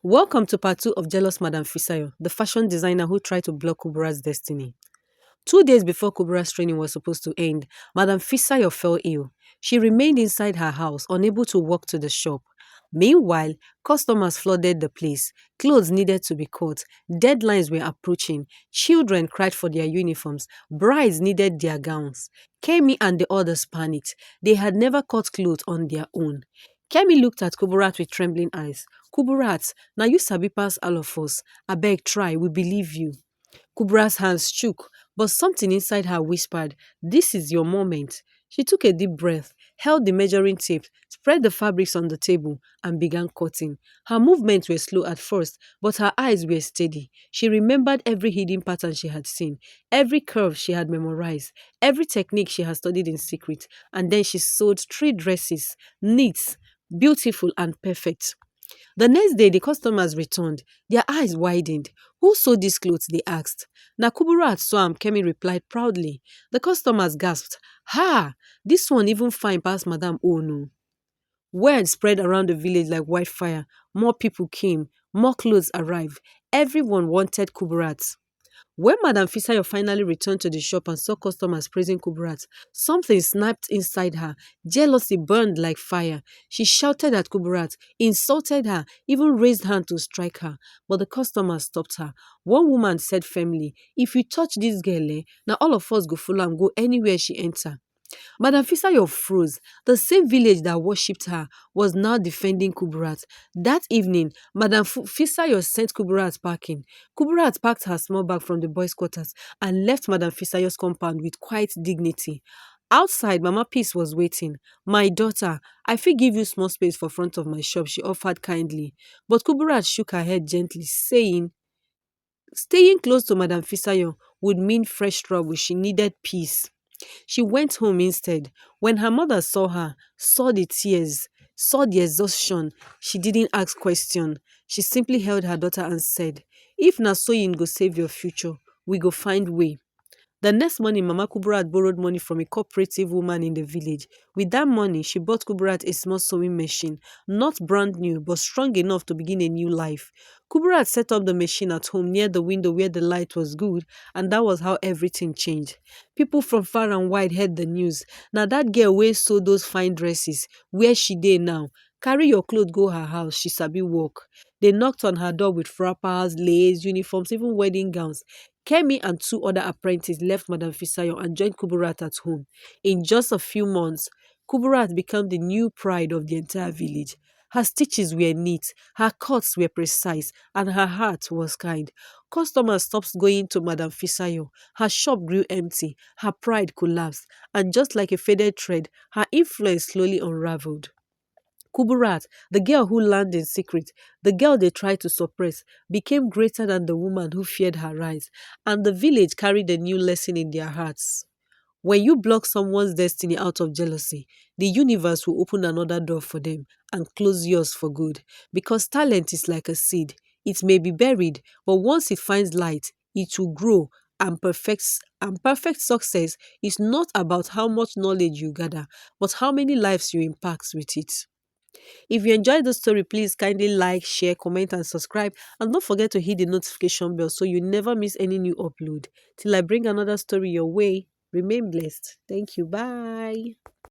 Welcome to part 2 of Jealous Madam Fisayo, the fashion designer who tried to block Kuburat's destiny. 2 days before Kuburat's training was supposed to end, Madam Fisayo fell ill. She remained inside her house, unable to walk to the shop. Meanwhile, customers flooded the place. Clothes needed to be cut. Deadlines were approaching. Children cried for their uniforms. Brides needed their gowns. Kemi and the others panicked. They had never cut clothes on their own. Kemi looked at Kuburat with trembling eyes. Kuburat, now you sabi pass all of us. Abeg try, we believe you. Kubra's hands shook, but something inside her whispered, "This is your moment." She took a deep breath, held the measuring tape, spread the fabrics on the table, and began cutting. Her movements were slow at first, but her eyes were steady. She remembered every hidden pattern she had seen, every curve she had memorized, every technique she had studied in secret, and then she sewed 3 dresses, neat, beautiful, and perfect. The next day, the customers returned. Their eyes widened. "Who sewed these clothes?" they asked. "Nakuburu at Swam," Kemi replied proudly. The customers gasped. "Ha! This one even fine past Madame Onu." Word spread around the village like wildfire. More people came. More clothes arrived. Everyone wanted Kuburat. When Madame Fisayo finally returned to the shop and saw customers praising Kuburat, something snapped inside her. Jealousy burned like fire. She shouted at Kuburat, insulted her, even raised hand to strike her. But the customers stopped her. One woman said firmly, "If you touch this girl, now all of us go follow and go anywhere she enter." Madam Fisayo froze. The same village that worshipped her was now defending Kuburat. That evening, Madam Fisayo sent Kuburat packing. Kuburat packed her small bag from the boys' quarters and left Madam Fisayo's compound with quiet dignity. Outside, Mama Peace was waiting. "My daughter, I fit give you small space for front of my shop," she offered kindly. But Kuburat shook her head gently, saying, staying close to Madam Fisayo would mean fresh trouble. She needed peace. She went home instead. When her mother saw her, saw the tears, saw the exhaustion, she didn't ask question. She simply held her daughter and said, "If na sewing go save your future, we go find way." The next morning, Mama Kubrat borrowed money from a cooperative woman in the village. With that money, she bought Kubrat a small sewing machine, not brand new, but strong enough to begin a new life. Kubrat set up the machine at home near the window where the light was good, and that was how everything changed. People from far and wide heard the news. Now that girl wey sew those fine dresses, where she dey now? Carry your clothes go her house, she sabi work. They knocked on her door with wrappers, lace, uniforms, even wedding gowns. Kemi and 2 other apprentices left Madame Fisayo and joined Kuburat at home. In just a few months, Kuburat became the new pride of the entire village. Her stitches were neat, her cuts were precise, and her heart was kind. Customers stopped going to Madame Fisayo. Her shop grew empty, her pride collapsed, and just like a faded thread, her influence slowly unraveled. Kuburat, the girl who learned in secret, the girl they tried to suppress, became greater than the woman who feared her rise, and the village carried a new lesson in their hearts. When you block someone's destiny out of jealousy, the universe will open another door for them and close yours for good. Because talent is like a seed. It may be buried, but once it finds light, it will grow and perfect success is not about how much knowledge you gather, but how many lives you impact with it. If you enjoyed the story, please kindly like, share, comment, and subscribe. And don't forget to hit the notification bell so you never miss any new upload. Till I bring another story your way, remain blessed. Thank you. Bye.